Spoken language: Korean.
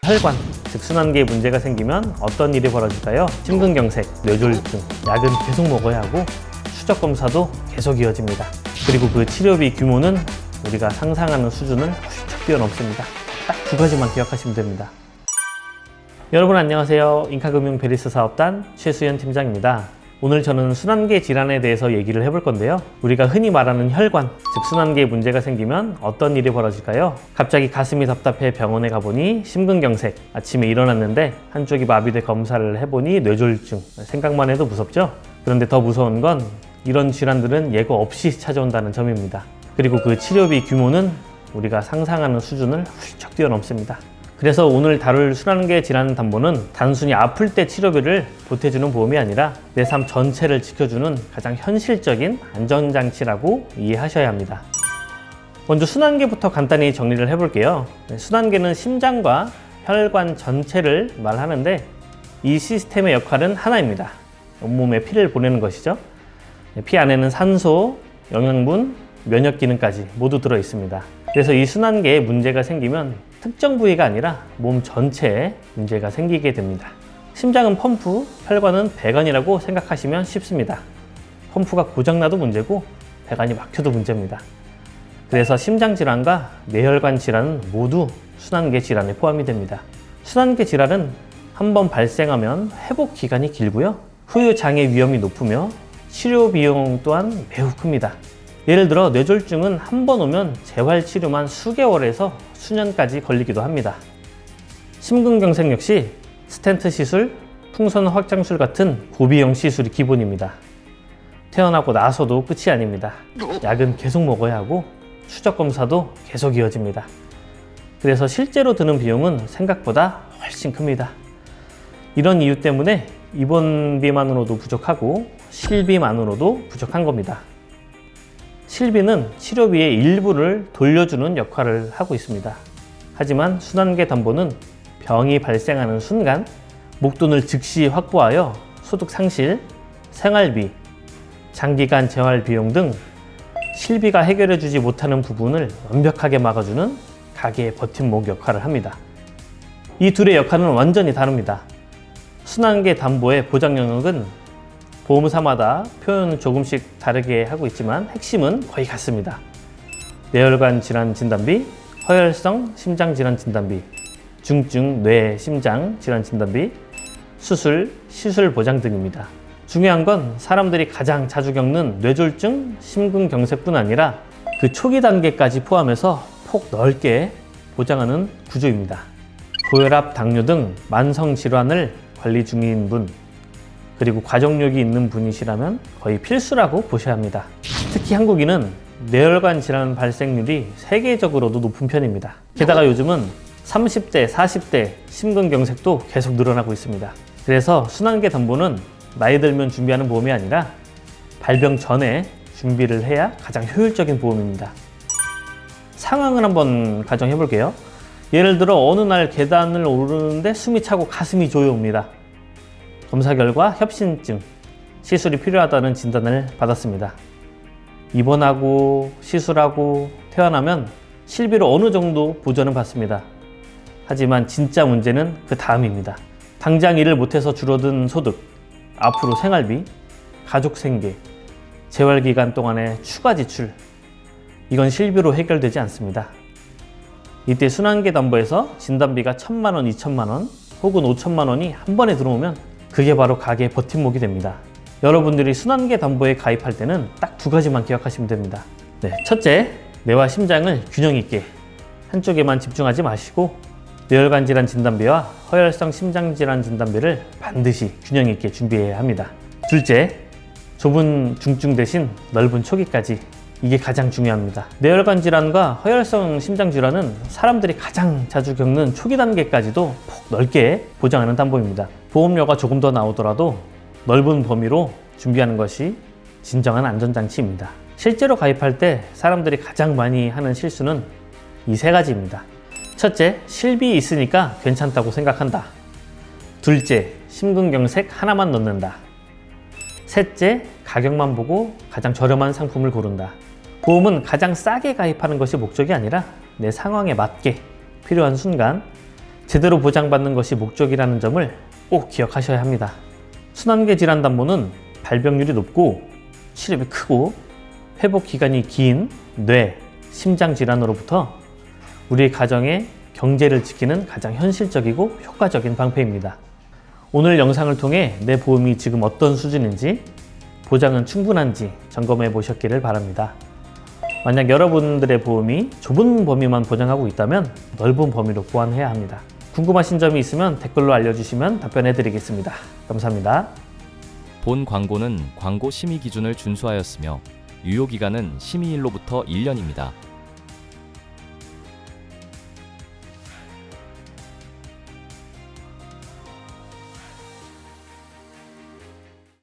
혈관, 즉 순환계에 문제가 생기면 어떤 일이 벌어질까요? 심근경색, 뇌졸중, 약은 계속 먹어야 하고 추적 검사도 계속 이어집니다. 그리고 그 치료비 규모는 우리가 상상하는 수준을 훌쩍 뛰어넘습니다. 딱 두 가지만 기억하시면 됩니다. 여러분 안녕하세요. 인카금융 베리스 사업단 최수연 팀장입니다. 오늘 저는 순환계 질환에 대해서 얘기를 해볼 건데요. 우리가 흔히 말하는 혈관, 즉 순환계에 문제가 생기면 어떤 일이 벌어질까요? 갑자기 가슴이 답답해 병원에 가보니 심근경색, 아침에 일어났는데 한쪽이 마비돼 검사를 해보니 뇌졸중, 생각만 해도 무섭죠? 그런데 더 무서운 건 이런 질환들은 예고 없이 찾아온다는 점입니다. 그리고 그 치료비 규모는 우리가 상상하는 수준을 훌쩍 뛰어넘습니다. 그래서 오늘 다룰 순환계 질환 담보는 단순히 아플 때 치료비를 보태주는 보험이 아니라 내 삶 전체를 지켜주는 가장 현실적인 안전장치라고 이해하셔야 합니다. 먼저 순환계부터 간단히 정리를 해볼게요. 순환계는 심장과 혈관 전체를 말하는데 이 시스템의 역할은 하나입니다. 온몸에 피를 보내는 것이죠. 피 안에는 산소, 영양분, 면역 기능까지 모두 들어 있습니다. 그래서 이 순환계에 문제가 생기면 특정 부위가 아니라 몸 전체에 문제가 생기게 됩니다. 심장은 펌프, 혈관은 배관이라고 생각하시면 쉽습니다. 펌프가 고장나도 문제고 배관이 막혀도 문제입니다. 그래서 심장 질환과 뇌혈관 질환은 모두 순환계 질환에 포함이 됩니다. 순환계 질환은 한번 발생하면 회복 기간이 길고요. 후유 장애 위험이 높으며 치료 비용 또한 매우 큽니다. 예를 들어 뇌졸중은 한 번 오면 재활 치료만 수개월에서 수년까지 걸리기도 합니다. 심근경색 역시 스텐트 시술, 풍선 확장술 같은 고비용 시술이 기본입니다. 태어나고 나서도 끝이 아닙니다. 약은 계속 먹어야 하고 추적 검사도 계속 이어집니다. 그래서 실제로 드는 비용은 생각보다 훨씬 큽니다. 이런 이유 때문에 입원비만으로도 부족하고 실비만으로도 부족한 겁니다. 실비는 치료비의 일부를 돌려주는 역할을 하고 있습니다. 하지만 순환계 담보는 병이 발생하는 순간 목돈을 즉시 확보하여 소득 상실, 생활비, 장기간 재활 비용 등 실비가 해결해주지 못하는 부분을 완벽하게 막아주는 가계의 버팀목 역할을 합니다. 이 둘의 역할은 완전히 다릅니다. 순환계 담보의 보장 영역은 보험사마다 표현은 조금씩 다르게 하고 있지만 핵심은 거의 같습니다. 뇌혈관 질환 진단비, 허혈성 심장 질환 진단비, 중증 뇌 심장 질환 진단비, 수술, 시술 보장 등입니다. 중요한 건 사람들이 가장 자주 겪는 뇌졸중, 심근경색뿐 아니라 그 초기 단계까지 포함해서 폭 넓게 보장하는 구조입니다. 고혈압, 당뇨 등 만성 질환을 관리 중인 분, 그리고 가족력이 있는 분이시라면 거의 필수라고 보셔야 합니다. 특히 한국인은 뇌혈관 질환 발생률이 세계적으로도 높은 편입니다. 게다가 요즘은 30대, 40대 심근경색도 계속 늘어나고 있습니다. 그래서 순환계 담보는 나이 들면 준비하는 보험이 아니라 발병 전에 준비를 해야 가장 효율적인 보험입니다. 상황을 한번 가정해 볼게요. 예를 들어 어느 날 계단을 오르는데 숨이 차고 가슴이 조여옵니다. 검사 결과 협신증, 시술이 필요하다는 진단을 받았습니다. 입원하고 시술하고 퇴원하면 실비로 어느 정도 보전은 받습니다. 하지만 진짜 문제는 그 다음입니다. 당장 일을 못해서 줄어든 소득, 앞으로 생활비, 가족 생계, 재활기간 동안의 추가 지출, 이건 실비로 해결되지 않습니다. 이때 순환계 담보에서 진단비가 1,000만 원, 2,000만 원 혹은 5,000만 원이 한 번에 들어오면 그게 바로 가게의 버팀목이 됩니다. 여러분들이 순환계 담보에 가입할 때는 딱 두 가지만 기억하시면 됩니다. 첫째, 뇌와 심장을 균형 있게 한쪽에만 집중하지 마시고 뇌혈관 질환 진단비와 허혈성 심장 질환 진단비를 반드시 균형 있게 준비해야 합니다. 둘째, 좁은 중증 대신 넓은 초기까지, 이게 가장 중요합니다. 뇌혈관 질환과 허혈성 심장 질환은 사람들이 가장 자주 겪는 초기 단계까지도 폭 넓게 보장하는 담보입니다. 보험료가 조금 더 나오더라도 넓은 범위로 준비하는 것이 진정한 안전장치입니다. 실제로 가입할 때 사람들이 가장 많이 하는 실수는 이 세 가지입니다. 첫째, 실비 있으니까 괜찮다고 생각한다. 둘째, 심근경색 하나만 넣는다. 셋째, 가격만 보고 가장 저렴한 상품을 고른다. 보험은 가장 싸게 가입하는 것이 목적이 아니라 내 상황에 맞게 필요한 순간 제대로 보장받는 것이 목적이라는 점을 꼭 기억하셔야 합니다. 순환계 질환담보는 발병률이 높고 치료비 크고 회복 기간이 긴 뇌, 심장 질환으로부터 우리 가정의 경제를 지키는 가장 현실적이고 효과적인 방패입니다. 오늘 영상을 통해 내 보험이 지금 어떤 수준인지, 보장은 충분한지 점검해 보셨기를 바랍니다. 만약 여러분들의 보험이 좁은 범위만 보장하고 있다면 넓은 범위로 보완해야 합니다. 궁금하신 점이 있으면 댓글로 알려주시면 답변해 드리겠습니다. 감사합니다. 본 광고는 광고 심의 기준을 준수하였으며 유효기간은 심의일로부터 1년입니다.